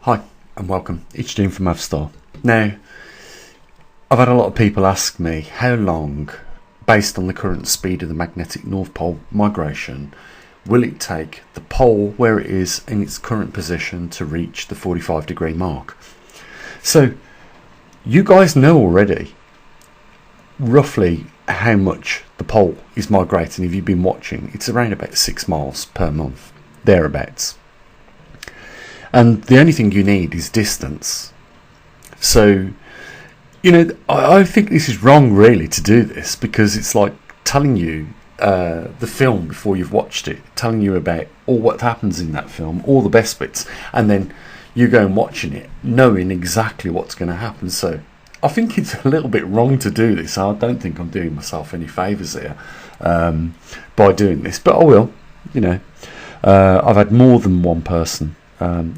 Hi and welcome, it's Dean from Avstar. Now, I've had a lot of people ask me how long, based on the current speed of the magnetic North Pole migration, will it take the pole where it is in its current position to reach the 45-degree mark. So you guys know already roughly how much the pole is migrating. If you've been watching, it's around about 6 miles per month, thereabouts. And the only thing you need is distance. So, you know, I think this is wrong really to do this, because it's like telling you the film before you've watched it, telling you about all what happens in that film, all the best bits, and then you go and watching it knowing exactly what's going to happen. So I think it's a little bit wrong to do this. I don't think I'm doing myself any favours here by doing this, but I will. You know, I've had more than one person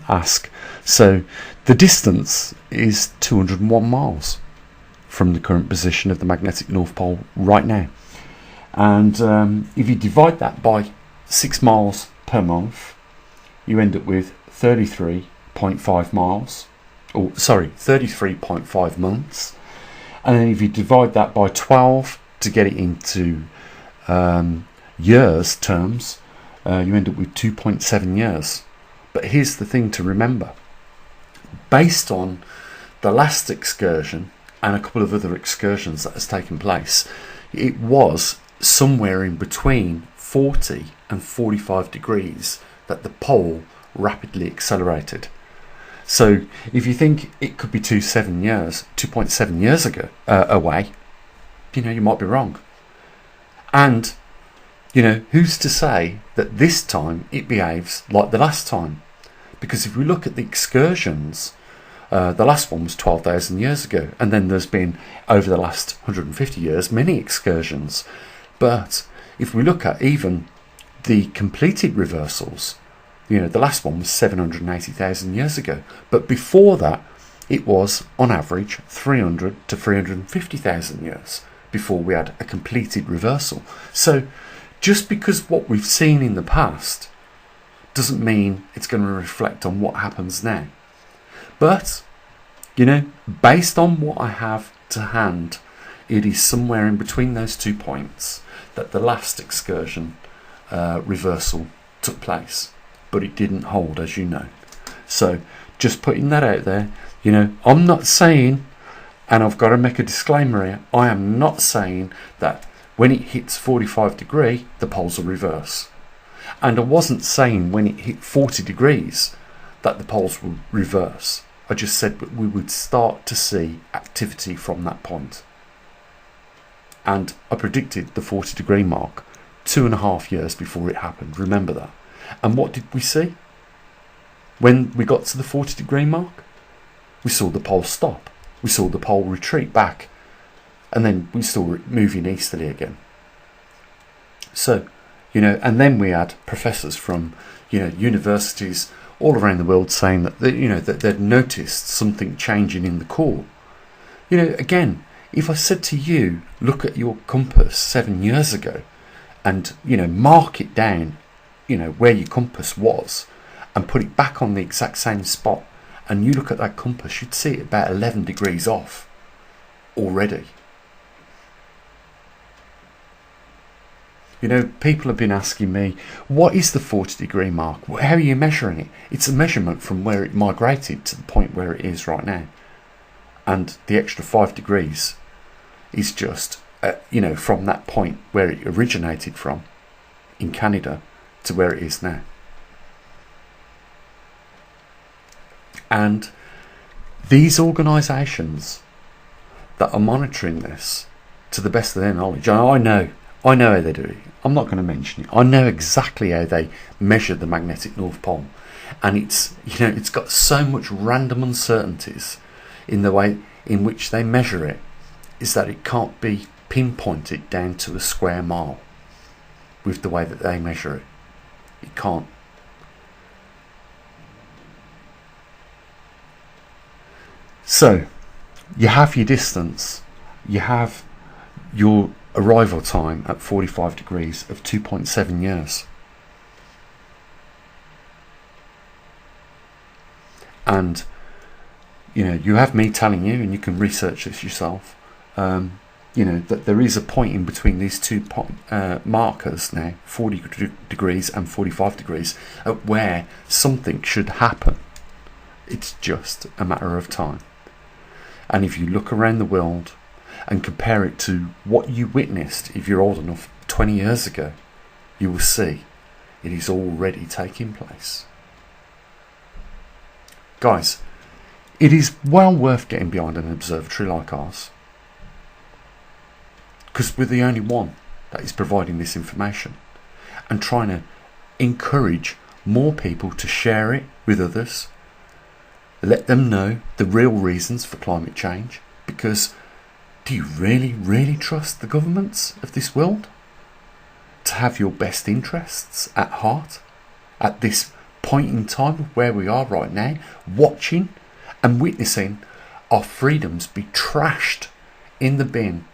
ask. So the distance is 201 miles from the current position of the magnetic North Pole right now. And if you divide that by 6 miles per month, you end up with 33.5 miles, or sorry, 33.5 months. And then if you divide that by 12 to get it into years terms, you end up with 2.7 years. But here's the thing to remember. Based on the last excursion and a couple of other excursions that has taken place, it was somewhere in between 40 and 45 degrees that the pole rapidly accelerated. So if you think it could be 2.7 years ago away, you know, you might be wrong. And you know, who's to say that this time it behaves like the last time? Because if we look at the excursions, the last one was 12,000 years ago, and then there's been, over the last 150 years, many excursions. But if we look at even the completed reversals, you know, the last one was 780,000 years ago. But before that, it was, on average, 300 to 350,000 years before we had a completed reversal. So just because what we've seen in the past doesn't mean it's going to reflect on what happens now. But, you know, based on what I have to hand, it is somewhere in between those 2 points that the last excursion reversal took place. But it didn't hold, as you know. So just putting that out there, you know, I'm not saying, and I've got to make a disclaimer here, I am not saying that when it hits 45 degrees, the poles will reverse. And I wasn't saying when it hit 40 degrees that the poles will reverse. I just said that we would start to see activity from that point. And I predicted the 40-degree mark 2.5 years before it happened. Remember that. And what did we see? When we got to the 40-degree mark, we saw the pole stop. We saw the pole retreat back. And then we saw it moving easterly again. So, you know, and then we had professors from, you know, universities all around the world saying that, you know, that they'd noticed something changing in the core. You know, again, if I said to you, look at your compass 7 years ago and, you know, mark it down, you know, where your compass was and put it back on the exact same spot, and you look at that compass, you'd see it about 11 degrees off already. You know, people have been asking me, what is the 40-degree mark? How are you measuring it? It's a measurement from where it migrated to the point where it is right now. And the extra 5 degrees is just, you know, from that point where it originated from in Canada to where it is now. And these organisations that are monitoring this, to the best of their knowledge, and I know how they do it. I'm not going to mention it. I know exactly how they measure the magnetic North Pole, and it's, you know, it's got so much random uncertainties in the way in which they measure it, is that it can't be pinpointed down to a square mile with the way that they measure it. It can't. So you have your distance, you have your arrival time at 45 degrees of 2.7 years. And you have me telling you, and you can research this yourself, that there is a point in between these two markers now, 40 degrees and 45 degrees, at where something should happen. It's just a matter of time. And if you look around the world and compare it to what you witnessed, if you're old enough, 20 years ago, you will see it is already taking place. Guys, it is well worth getting behind an observatory like ours, because we're the only one that is providing this information and trying to encourage more people to share it with others, let them know the real reasons for climate change. Because do you really trust the governments of this world to have your best interests at heart at this point in time where we are right now, watching and witnessing our freedoms be trashed in the bin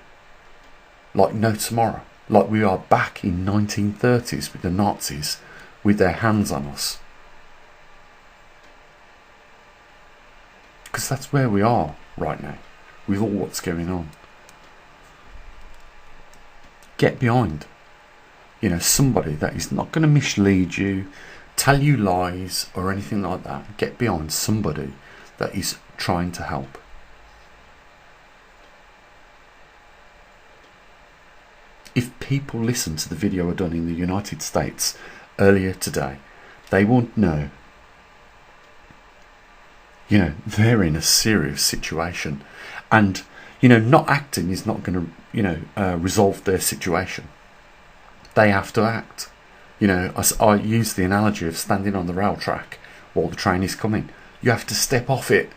like no tomorrow, like we are back in 1930s with the Nazis with their hands on us? Because that's where we are right now with all what's going on. Get behind somebody that is not going to mislead you, tell you lies or anything like that. Get behind somebody that is trying to help. If people listen to the video I done in the United States earlier today, they won't know. They're in a serious situation, and not acting is not going to resolve their situation. They have to act. I use the analogy of standing on the rail track while the train is coming. You have to step off it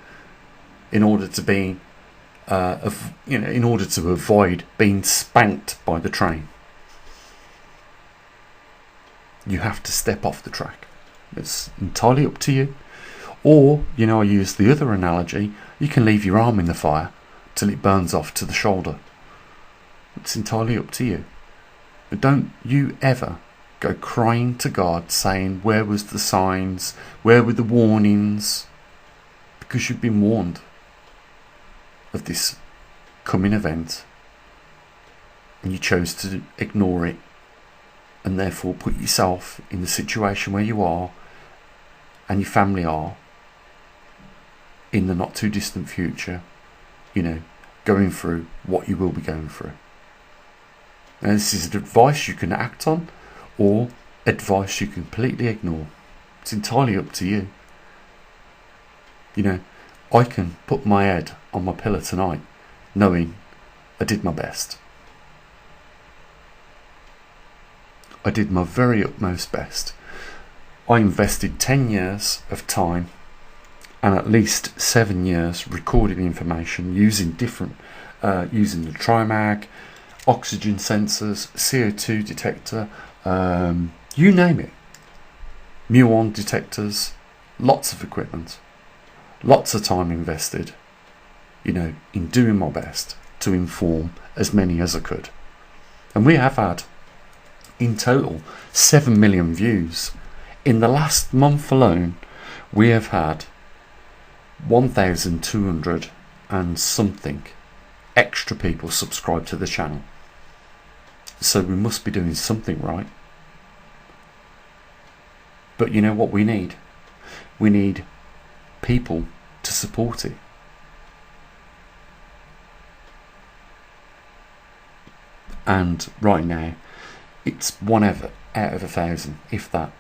in order to be, in order to avoid being spanked by the train. You have to step off the track. It's entirely up to you. Or, I use the other analogy, you can leave your arm in the fire till it burns off to the shoulder. It's entirely up to you. But don't you ever go crying to God saying, where was the signs, where were the warnings? Because you've been warned of this coming event and you chose to ignore it, and therefore put yourself in the situation where you are and your family are in the not too distant future, going through what you will be going through. And this is advice you can act on, or advice you completely ignore. It's entirely up to you. I can put my head on my pillow tonight knowing I did my best. I did my very utmost best. I invested 10 years of time and at least 7 years recording information using using the Trimag, oxygen sensors, CO2 detector, you name it, muon detectors, lots of equipment, lots of time invested, in doing my best to inform as many as I could. And we have had, in total, 7 million views. In the last month alone, we have had 1,200 and something extra people subscribe to the channel. So we must be doing something right. But you know what we need? We need people to support it. And right now, it's 1 out of 1,000, if that.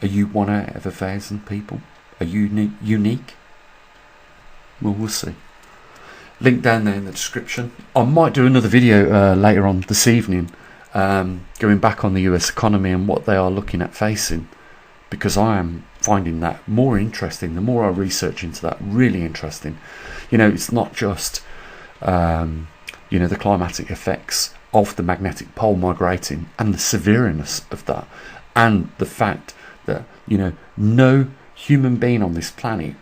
Are you 1 out of 1,000 people? Are you unique? Well, we'll see. Link down there in the description. I might do another video later on this evening, going back on the US economy and what they are looking at facing, because I am finding that more interesting. The more I research into that, really interesting. It's not just the climatic effects of the magnetic pole migrating and the severeness of that, and the fact that no human being on this planet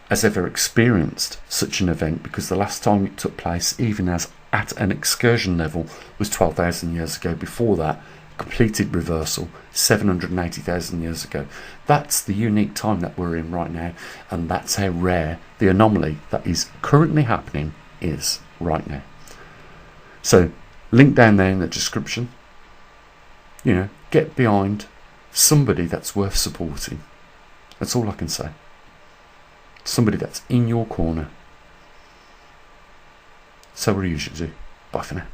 has ever experienced such an event, because the last time it took place, even as at an excursion level, was 12,000 years ago. Before that, completed reversal 780,000 years ago. That's the unique time that we're in right now, and that's how rare the anomaly that is currently happening is right now. So link down there in the description. Get behind somebody that's worth supporting. That's all I can say. Somebody that's in your corner. So what do you usually do? Bye for now.